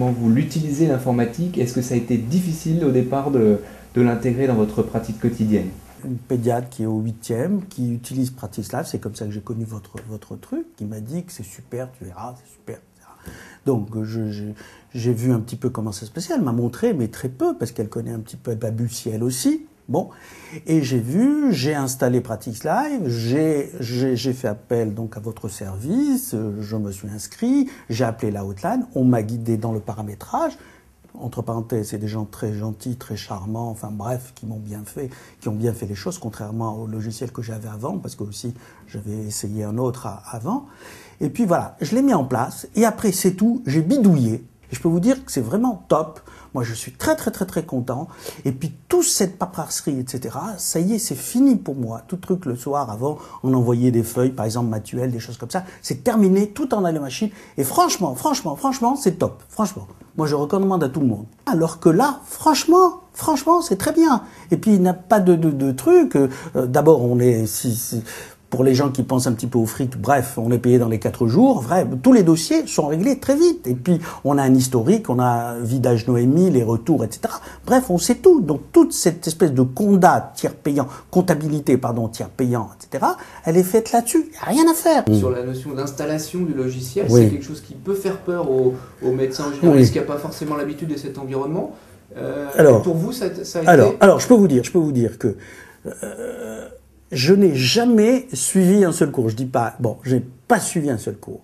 comment vous l'utilisez l'informatique. Est-ce que ça a été difficile au départ de l'intégrer dans votre pratique quotidienne? Une pédiatre qui est au 8e, qui utilise PracticeLive, c'est comme ça que j'ai connu votre truc, qui m'a dit que c'est super, tu verras, c'est super, etc. Donc j'ai vu un petit peu comment ça se passait, elle m'a montré, mais très peu, parce qu'elle connaît un petit peu, elle balbutie elle aussi. Bon, et j'ai installé PracticeLive, j'ai fait appel donc à votre service, je me suis inscrit, j'ai appelé la hotline, on m'a guidé dans le paramétrage. Entre parenthèses, c'est des gens très gentils, très charmants, enfin bref, qui ont bien fait les choses, contrairement au logiciel que j'avais avant, parce que aussi j'avais essayé un autre avant. Et puis voilà, je l'ai mis en place, et après c'est tout, j'ai bidouillé. Et je peux vous dire que c'est vraiment top. Moi, je suis très content. Et puis, toute cette paperasserie, etc., ça y est, c'est fini pour moi. Tout truc le soir, avant, on envoyait des feuilles, par exemple, Matuel, des choses comme ça. C'est terminé, tout en a la machine. Et franchement, c'est top. Franchement. Moi, je recommande à tout le monde. Alors que là, franchement, c'est très bien. Et puis, il n'y a pas de truc. D'abord, on est... Pour les gens qui pensent un petit peu au fric, bref, on est payé dans les 4 jours. Bref, tous les dossiers sont réglés très vite. Et puis, on a un historique, on a vidage Noémie, les retours, etc. Bref, on sait tout. Donc, toute cette espèce de comptabilité, tiers payant, etc., elle est faite là-dessus. Il n'y a rien à faire. Sur la notion d'installation du logiciel, oui. C'est quelque chose qui peut faire peur aux médecins en général, parce qu'il n'y a pas forcément l'habitude de cet environnement. Alors, pour vous, ça a été... Alors, je peux vous dire que... je n'ai jamais suivi un seul cours. Je dis pas, je n'ai pas suivi un seul cours.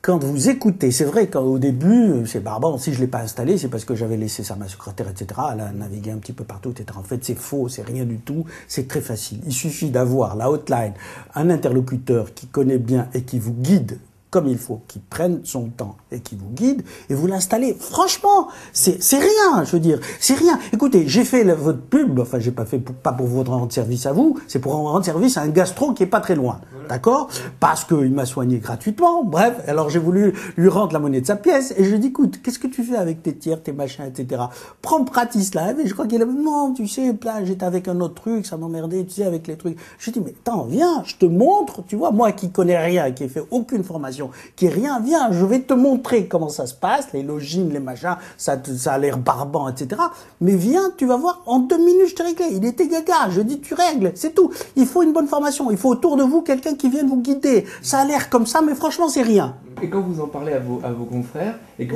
Quand vous écoutez, c'est vrai qu'au début, c'est barbant, si je l'ai pas installé, c'est parce que j'avais laissé ça à ma secrétaire, etc. Elle a navigué un petit peu partout, etc. En fait, c'est faux, c'est rien du tout, c'est très facile. Il suffit d'avoir la hotline, un interlocuteur qui connaît bien et qui vous guide comme il faut, qui prenne son temps et qui vous guide, et vous l'installez. Franchement, c'est rien, je veux dire, c'est rien. Écoutez, j'ai fait votre pub, enfin j'ai pas fait pas pour vous rendre service à vous, c'est pour rendre service à un gastro qui est pas très loin, d'accord? Parce qu'il m'a soigné gratuitement, bref, alors j'ai voulu lui rendre la monnaie de sa pièce, et je lui ai dit, écoute, qu'est-ce que tu fais avec tes tiers, tes machins, etc. Prends PracticeLive, et je crois qu'il a dit, non, tu sais, là, j'étais avec un autre truc, ça m'emmerdait, tu sais, avec les trucs. Je lui ai dit, mais attends, viens, je te montre, tu vois, moi qui connais rien, qui ai fait aucune formation, qui est rien, viens, je vais te montrer comment ça se passe, les logins, les machins, ça a l'air barbant, etc. Mais viens, tu vas voir, en 2 minutes, je t'ai réglé. Il était gaga, je dis, tu règles, c'est tout. Il faut une bonne formation, il faut autour de vous quelqu'un qui vienne vous guider. Ça a l'air comme ça, mais franchement, c'est rien. Et quand vous en parlez à vos confrères, et que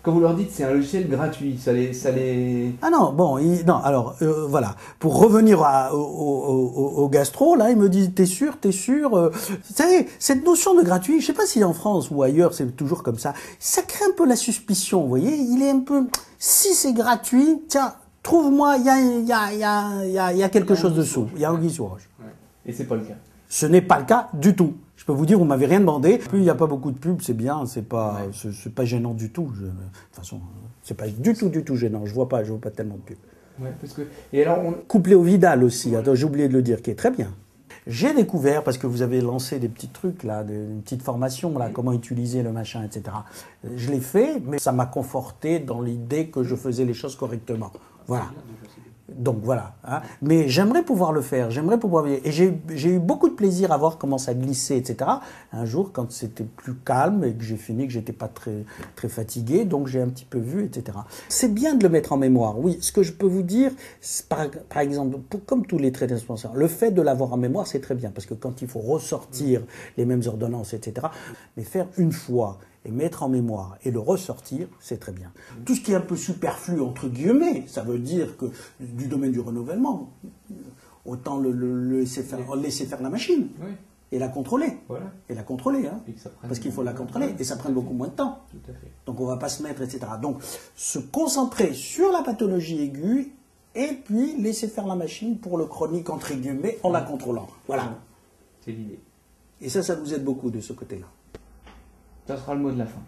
quand vous leur dites c'est un logiciel gratuit, ça les... Ah non, alors, voilà. Pour revenir au gastro, là, ils me disent, t'es sûr vous savez, cette notion de gratuit, je sais pas si en France ou ailleurs, c'est toujours comme ça, ça crée un peu la suspicion, vous voyez, il est un peu, si c'est gratuit, tiens, trouve-moi, il y a quelque chose dessous, il y a anguille sous roche. Ouais. Et c'est pas le cas. Ce n'est pas le cas du tout. Je peux vous dire, vous m'avez rien demandé. Puis il n'y a pas beaucoup de pubs, c'est bien, c'est pas gênant du tout. De toute façon, c'est pas du tout gênant. Je vois pas tellement de pubs. Ouais, parce que et alors couplé au Vidal aussi. Attends, j'ai oublié de le dire, qui est très bien. J'ai découvert, parce que vous avez lancé des petits trucs là, une petite formation là, comment utiliser le machin, etc. Je l'ai fait, mais ça m'a conforté dans l'idée que je faisais les choses correctement. Voilà. Donc voilà, hein. Mais j'aimerais pouvoir le faire, et j'ai eu beaucoup de plaisir à voir comment ça glissait, etc. Un jour, quand c'était plus calme et que j'ai fini, que j'étais pas très fatigué, donc j'ai un petit peu vu, etc. C'est bien de le mettre en mémoire, oui. Ce que je peux vous dire, par exemple, comme tous les traits d'inspection, le fait de l'avoir en mémoire, c'est très bien, parce que quand il faut ressortir les mêmes ordonnances, etc., mais faire une fois et mettre en mémoire et le ressortir, c'est très bien. Tout ce qui est un peu superflu, entre guillemets, ça veut dire que du domaine du renouvellement, autant le laisser faire la machine. Oui. Et la contrôler. Voilà. Et la contrôler, hein. Parce qu'il faut la contrôler. Et ça prend beaucoup moins de temps. Tout à fait. Donc on ne va pas se mettre, etc. Donc se concentrer sur la pathologie aiguë et puis laisser faire la machine pour le chronique, entre guillemets, en la contrôlant. Voilà. C'est l'idée. Et ça nous aide beaucoup de ce côté-là. Ça sera le mot de la fin.